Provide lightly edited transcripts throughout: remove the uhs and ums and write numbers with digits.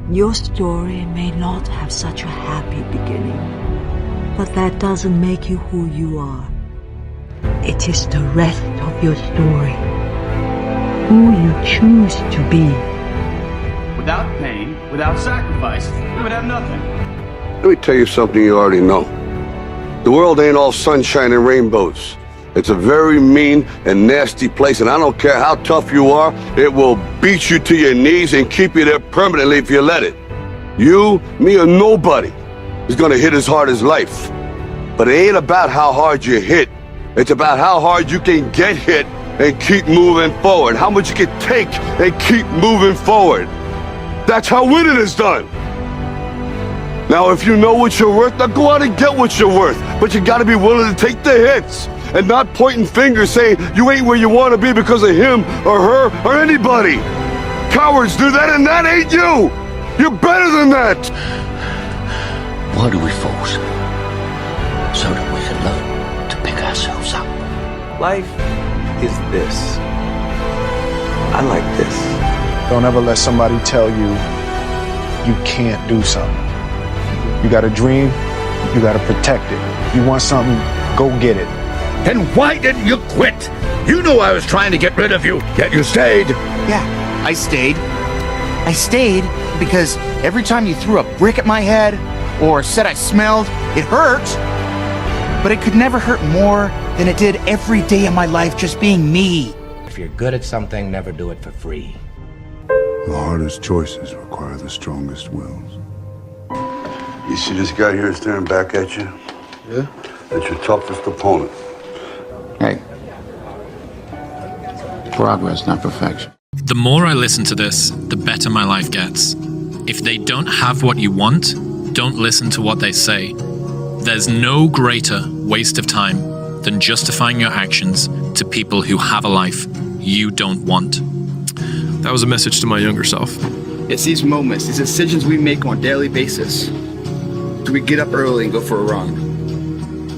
Your story may not have such a happy beginning, but that doesn't make you who you are. It is the rest of your story, who you choose to be. Without pain, without sacrifice, we would have nothing. Let me tell you something you already know. The world ain't all sunshine and rainbows. It's a very mean and nasty place, and I don't care how tough you are, it will beat you to your knees and keep you there permanently if you let it. You, me, or nobody is gonna hit as hard as life. But it ain't about how hard you hit. It's about how hard you can get hit and keep moving forward. How much you can take and keep moving forward. That's how winning is done. Now, if you know what you're worth, now go out and get what you're worth. But you gotta be willing to take the hits and not pointing fingers saying you ain't where you want to be because of him or her or anybody. Cowards do that, and that ain't you. You're better than that. Why do we fall? So that we can learn to pick ourselves up. Life is this. I like this. Don't ever let somebody tell you you can't do something. You got a dream, you got to protect it. If you want something, go get it. Then why didn't you quit? You knew I was trying to get rid of you, yet you stayed. Yeah, I stayed. I stayed because every time you threw a brick at my head or said I smelled, it hurt. But it could never hurt more than it did every day of my life just being me. If you're good at something, never do it for free. The hardest choices require the strongest wills. You see this guy here staring back at you? Yeah? That's your toughest opponent. Hey, progress, not perfection. The more I listen to this, the better my life gets. If they don't have what you want, don't listen to what they say. There's no greater waste of time than justifying your actions to people who have a life you don't want. That was a message to my younger self. It's these moments, these decisions we make on a daily basis. Do we get up early and go for a run?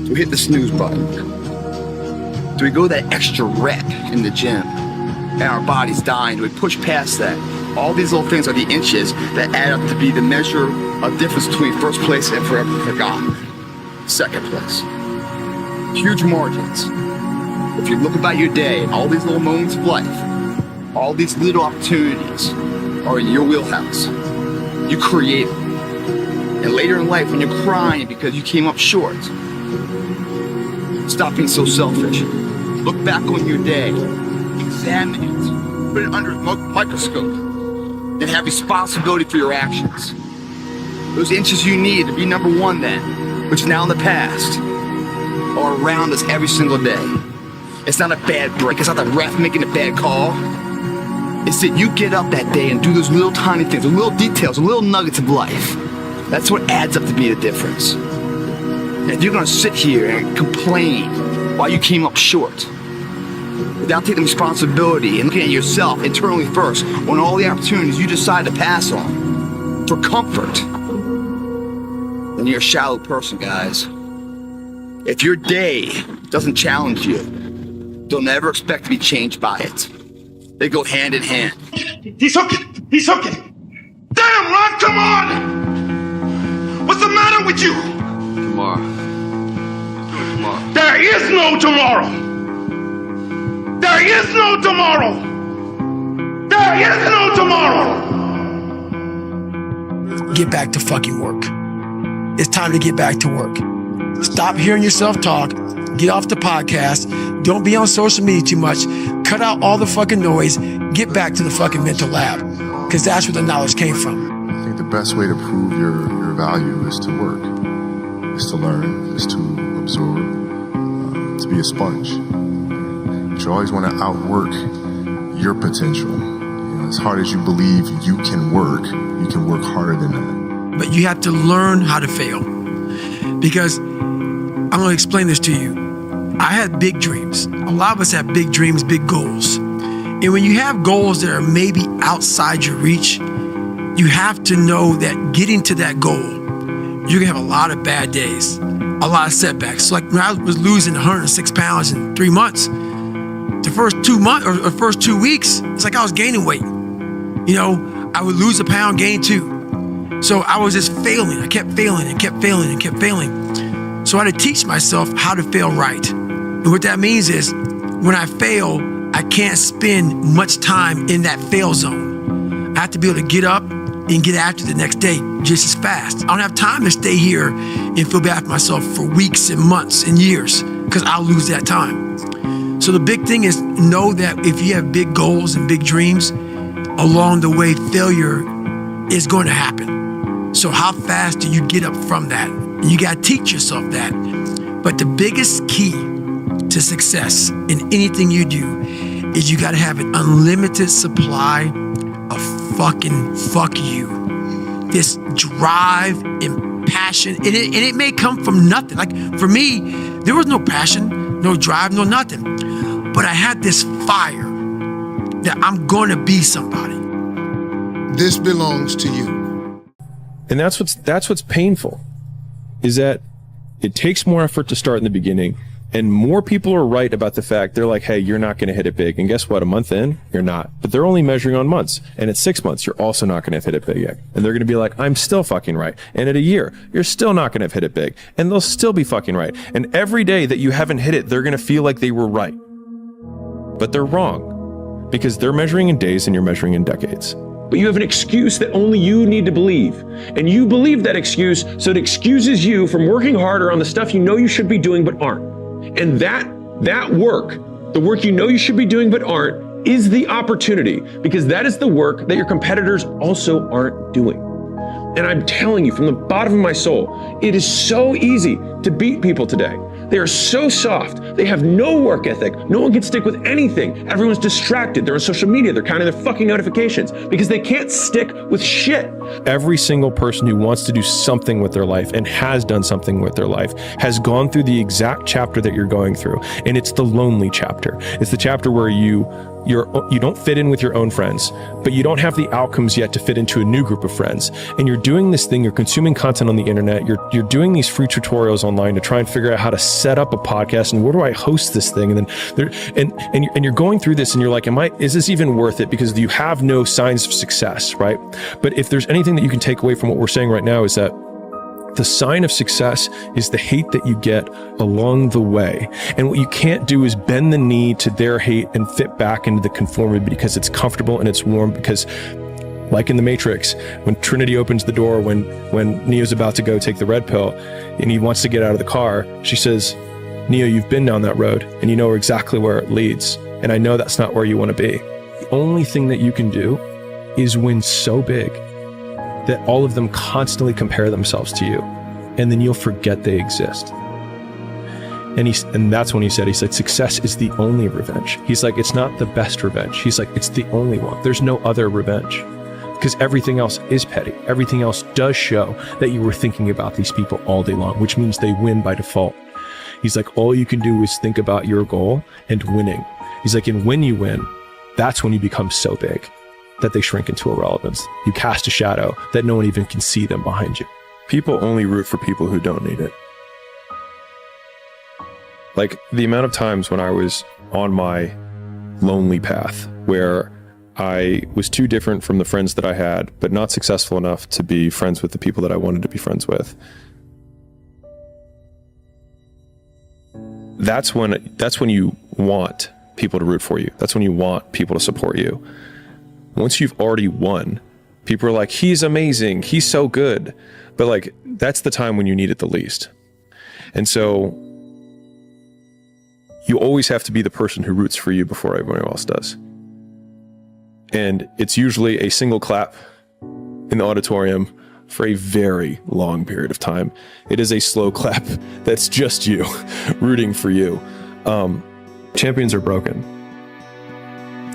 Do we hit the snooze button? Do we go that extra rep in the gym and our body's dying? Do we push past that? All these little things are the inches that add up to be the measure of difference between first place and forever forgotten. Second place. Huge margins. If you look about your day, all these little moments of life, all these little opportunities are in your wheelhouse. You create it. And later in life, when you're crying because you came up short, stop being so selfish. Look back on your day, examine it, put it under a microscope, and have responsibility for your actions. Those inches you need to be number one then, which is now in the past, are around us every single day. It's not a bad break, it's not the ref making a bad call. It's that you get up that day and do those little tiny things, the little details, the little nuggets of life. That's what adds up to be the difference. And if you're gonna sit here and complain why you came up short, without taking responsibility and looking at yourself internally first on all the opportunities you decide to pass on for comfort, then you're a shallow person, guys. If your day doesn't challenge you, don't ever expect to be changed by it. They go hand in hand. He's hooking! He's hooking! Damn, Ron, come on! What's the matter with you? Tomorrow. Let's do it tomorrow. There is no tomorrow! There is no tomorrow! There is no tomorrow! Get back to fucking work. It's time to get back to work. Stop hearing yourself talk. Get off the podcast. Don't be on social media too much. Cut out all the fucking noise. Get back to the fucking mental lab. Because that's where the knowledge came from. I think the best way to prove your value is to work, is to learn, is to absorb, to be a sponge. But you always want to outwork your potential. As hard as you believe you can work harder than that. But you have to learn how to fail. Because I'm going to explain this to you. I had big dreams. A lot of us have big dreams, big goals. And when you have goals that are maybe outside your reach, you have to know that getting to that goal, you're going to have a lot of bad days, a lot of setbacks. So like when I was losing 106 pounds in 3 months, the first 2 months or the first 2 weeks, it's like I was gaining weight. You know, I would lose a pound, gain 2. So I was just failing. I kept failing and kept failing and kept failing. So I had to teach myself how to fail right. And what that means is when I fail, I can't spend much time in that fail zone. I have to be able to get up and get after the next day just as fast. I don't have time to stay here and feel bad for myself for weeks and months and years, because I'll lose that time. So the big thing is know that if you have big goals and big dreams, along the way, failure is going to happen. So how fast do you get up from that? And you got to teach yourself that. But the biggest key to success in anything you do is you got to have an unlimited supply of fucking fuck you. This drive and passion, and it may come from nothing. Like for me, there was no passion, no drive, no nothing. But I had this fire that I'm going to be somebody. This belongs to you. And that's what's painful, is that it takes more effort to start in the beginning, and more people are right about the fact, they're like, hey, you're not going to hit it big. And guess what? A month in, you're not. But they're only measuring on months. And at 6 months, you're also not going to have hit it big yet. And they're going to be like, I'm still fucking right. And at a year, you're still not going to have hit it big. And they'll still be fucking right. And every day that you haven't hit it, they're going to feel like they were right. But they're wrong, because they're measuring in days and you're measuring in decades. But you have an excuse that only you need to believe. And you believe that excuse, so it excuses you from working harder on the stuff you know you should be doing but aren't. And that work, the work you know you should be doing but aren't, is the opportunity, because that is the work that your competitors also aren't doing. And I'm telling you from the bottom of my soul, it is so easy to beat people today. They are so soft. They have no work ethic. No one can stick with anything. Everyone's distracted. They're on social media. They're counting their fucking notifications because they can't stick with shit. Every single person who wants to do something with their life and has done something with their life has gone through the exact chapter that you're going through. And it's the lonely chapter. It's the chapter where you don't fit in with your own friends, but you don't have the outcomes yet to fit into a new group of friends. And you're doing this thing, you're consuming content on the internet, you're doing these free tutorials online to try and figure out how to set up a podcast and where do I host this thing? And then you're going through this and you're like, is this even worth it? Because you have no signs of success, right? But if there's anything that you can take away from what we're saying right now, is that the sign of success is the hate that you get along the way. And what you can't do is bend the knee to their hate and fit back into the conformity because it's comfortable and it's warm. Because like in the Matrix, when Trinity opens the door, when Neo's about to go take the red pill and he wants to get out of the car, she says, Neo, you've been down that road and you know exactly where it leads. And I know that's not where you want to be. The only thing that you can do is win so big that all of them constantly compare themselves to you, and then you'll forget they exist. And that's when he said, success is the only revenge. He's like, it's not the best revenge. He's like, it's the only one. There's no other revenge, because everything else is petty. Everything else does show that you were thinking about these people all day long, which means they win by default. He's like, all you can do is think about your goal and winning. He's like, and when you win, that's when you become so big that they shrink into irrelevance. You cast a shadow that no one even can see them behind you. People only root for people who don't need it. Like the amount of times when I was on my lonely path where I was too different from the friends that I had, but not successful enough to be friends with the people that I wanted to be friends with. That's when you want people to root for you. That's when you want people to support you. Once you've already won, people are like, he's amazing, he's so good. But like, that's the time when you need it the least. And so you always have to be the person who roots for you before everyone else does. And it's usually a single clap in the auditorium for a very long period of time. It is a slow clap that's just you rooting for you. Champions are broken.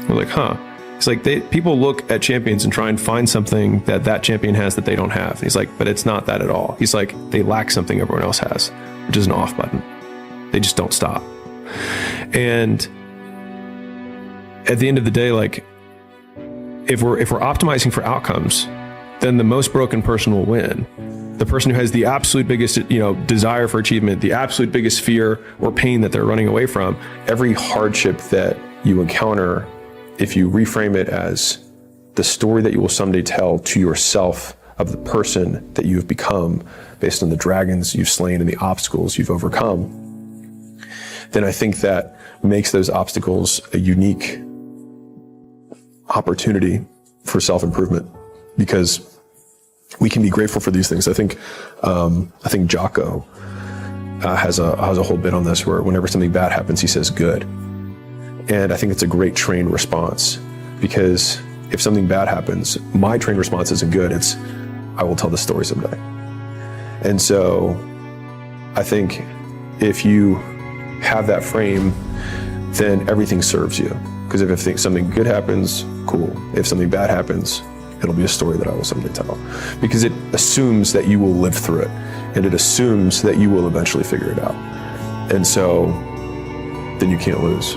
We're like, huh? It's like people look at champions and try and find something that champion has that they don't have. And he's like, but it's not that at all. He's like, they lack something everyone else has, which is an off button. They just don't stop. And at the end of the day, like, if we're optimizing for outcomes, then the most broken person will win. The person who has the absolute biggest, desire for achievement, the absolute biggest fear or pain that they're running away from, every hardship that you encounter, if you reframe it as the story that you will someday tell to yourself of the person that you have become based on the dragons you've slain and the obstacles you've overcome, then I think that makes those obstacles a unique opportunity for self-improvement, because we can be grateful for these things. I think Jocko has a whole bit on this where whenever something bad happens, he says good. And I think it's a great trained response, because if something bad happens, my trained response isn't good. It's, I will tell the story someday. And so I think if you have that frame, then everything serves you. Because if something good happens, cool. If something bad happens, it'll be a story that I will someday tell. Because it assumes that you will live through it. And it assumes that you will eventually figure it out. And so then you can't lose.